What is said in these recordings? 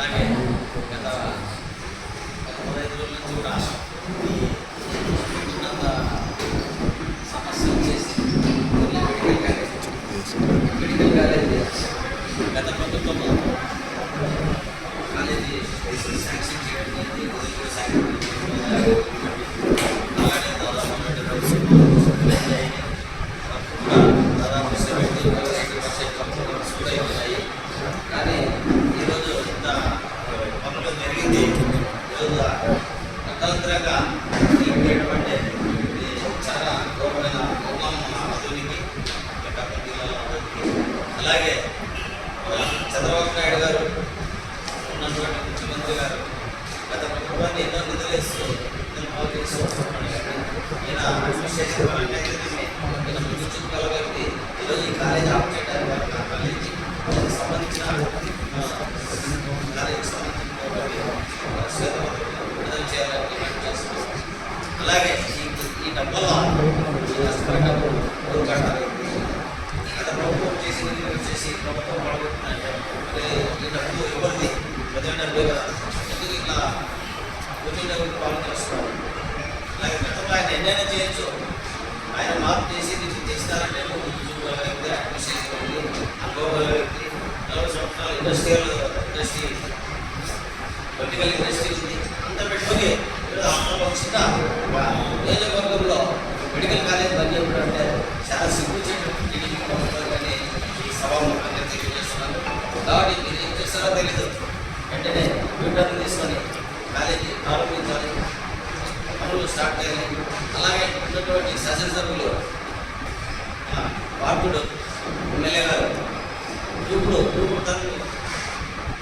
అలాగే గత 15 రోజుల నుంచి కూడా ఉన్నత సమస్యలు చేసి మెడికల్ కాలేజీ గత ప్రభుత్వం కాలేజీ శాంక్షన్ చేయడం అలాగే దాదాపు 70% కంప్యూటర్స్ కూడా ఉన్నాయి. కానీ ఈరోజు ఇంత పనులు జరిగింది. ఈరోజు అర్థవంతంగా అంటే చాలా గౌరవమైన ఆధునికి అలాగే చంద్రబాబు నాయుడు గారు ఉన్నటువంటి ముఖ్యమంత్రి గారు గత ప్రభుత్వాన్ని ఎన్నో నిధులేస్తూ ఈయన అడ్మినిస్ట్రేషన్ పరంగా ఈయన ముందు చూసుకోగలిగి ఈరోజు ఈ కాలేజీ ఆఫ్ చేయడానికి వాళ్ళకి ఆ కాలేజీ సంబంధించిన కాలేజీకి సంబంధించిన విడుదల చేయాలని డిమాండ్ చేస్తున్నాం. అలాగే ఈ డబ్బుల్లో కష్టపడేటప్పుడు కట్టాలి. గత ప్రభుత్వం చేసింది వచ్చేసి ప్రభుత్వం పడగొట్టినట్టే ఈ డబ్బు ఎవరిది ప్రజల డబ్బే కదా, ఎందుకు ఇట్లా ప్రజల డబ్బులు పాల్గొస్తున్నారు. అలాగే గతంలో ఆయన ఎన్నైనా చేయొచ్చు, ఆయన మార్పు చేసి చేస్తారంటే వ్యక్తి అడ్మినిస్ట్రేషన్ వ్యక్తి అనుభవం వ్యక్తి 40 సంవత్సరాలు ఇండస్ట్రీ పొలిటికల్ ఇండస్ట్రీ ఉంది. అంత పెట్టుకుని చిన్న నియోజకవర్గంలో మెడికల్ కాలేజ్ బంద్ చేయడం అంటే చాలా సిగ్గుచేటువంటి కానీ ఈ సభాముఖంగా తెలియజేస్తున్నాను. కాబట్టి మీరు ఏం చేస్తారో తెలీదు, వెంటనే యూటర్న్ తీసుకొని కాలేజీ ప్రారంభించాలి, పనులు స్టార్ట్ చేయాలి. అలాగే ఉన్నటువంటి శాసనసభ్యులు పార్కుడు ఎమ్మెల్యే గారు దూకుడుతనం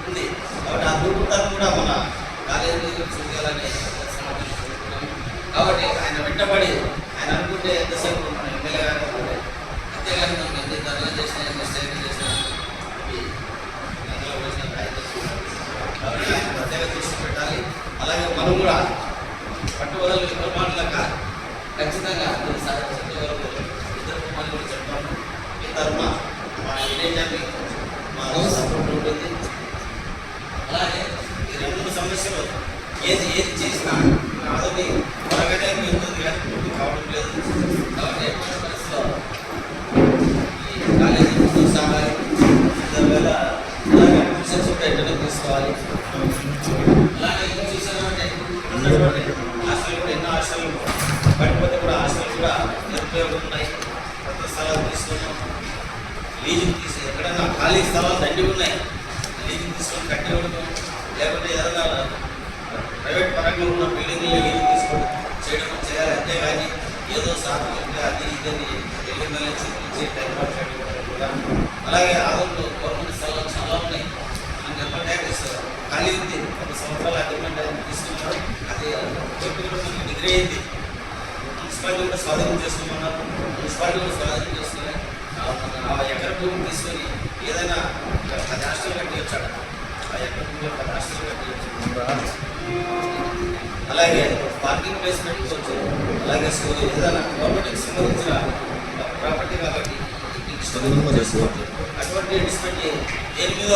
ఉంది. కాబట్టి ఆ దూకుడుతనం కూడా మన కాలేజీ చూపించాలని సమర్థించుకుంటున్నాం. కాబట్టి ఆయన వెంటబడి ఆయన అనుకుంటే ఎంతసేపు మన ఎమ్మెల్యే గారు అనుకుంటే అంతేగాని మనం ఎన్ని ధరలు చేసినా ఎన్ని స్టైల్ చేసినా అందులో వచ్చిన కాబట్టి ఆయన ప్రత్యేక దృష్టి పెట్టాలి. అలాగే మనం కూడా పట్టుబడులు నిర్మాణాలక ఖచ్చితంగా సాధించే వరకు ఇద్దరు కుమారులు కూడా చెప్తాము. ఈ తరఫున మా విలేజాన్ని మా సపోర్ట్ ఉంటుంది. అలాగే ఈ 2 సమస్యలు ఏది చేసినా ఆదోని త్వరగానే ఉంటుంది కానీ పూర్తి కావడం లేదు. కాబట్టి ఎటువంటి పరిస్థితిలో ఈ కాలేజీ ముందుకు సాగాలి. అలాగే అడ్మిషన్స్ కూడా ఎక్కడ తీసుకోవాలి. అలాగే ఇంకా చూసామంటే ఉన్నటువంటి హాస్టల్ కూడా ఎన్నో హాస్టల్ పడిపోతే కూడా హాస్టల్ కూడా నిరుపయోగం ఉన్నాయి. కొత్త స్థలాలు తీసుకున్నాం, లీజుకు తీసి ఎక్కడైనా ఖాళీ స్థలాలు దండి ఉన్నాయి, లీజుకు తీసుకొని కట్టి ఉండడం, లేకుంటే ఏదైనా ప్రైవేట్ పరంగా ఉన్న బిల్డింగ్లు లీజు తీసుకొని చేయడం చేయాలి. అంతేగాని ఏదో సాధనగా అది ఇదని బిల్డింగ్లని చూపించి టైం కూడా. అలాగే ఆదంలో గవర్నమెంట్ స్థలాలు చాలా ఉన్నాయి. మనం ఎప్పుడు ట్యాక్స్ ఖాళీ ఉంది, 1 సంవత్సరాల అగ్రిమెంట్ తీసుకున్నారు. అది డిగ్రీ అయింది. మున్సిపాలిటీ కూడా స్వాధీనం చేసుకున్నారు. మున్సిపాలిటీ కూడా స్వాధీనం చేసుకుని ఆ ఎకర భూమిని తీసుకొని ఏదైనా 10 హాస్టల్ కట్టి వచ్చాడు. ఆ ఎకర భూమిలో 10 హాస్టల్ కట్టి వచ్చాడు. అలాగే పార్కింగ్ ప్లేస్ పెట్టుకోవచ్చు. అలాగే ఏదైనా గవర్నమెంట్కి సంబంధించిన ప్రాపర్టీ కాబట్టి ఇష్టం చేసుకోవచ్చు. అటువంటి డిస్పెంట్ దేని మీద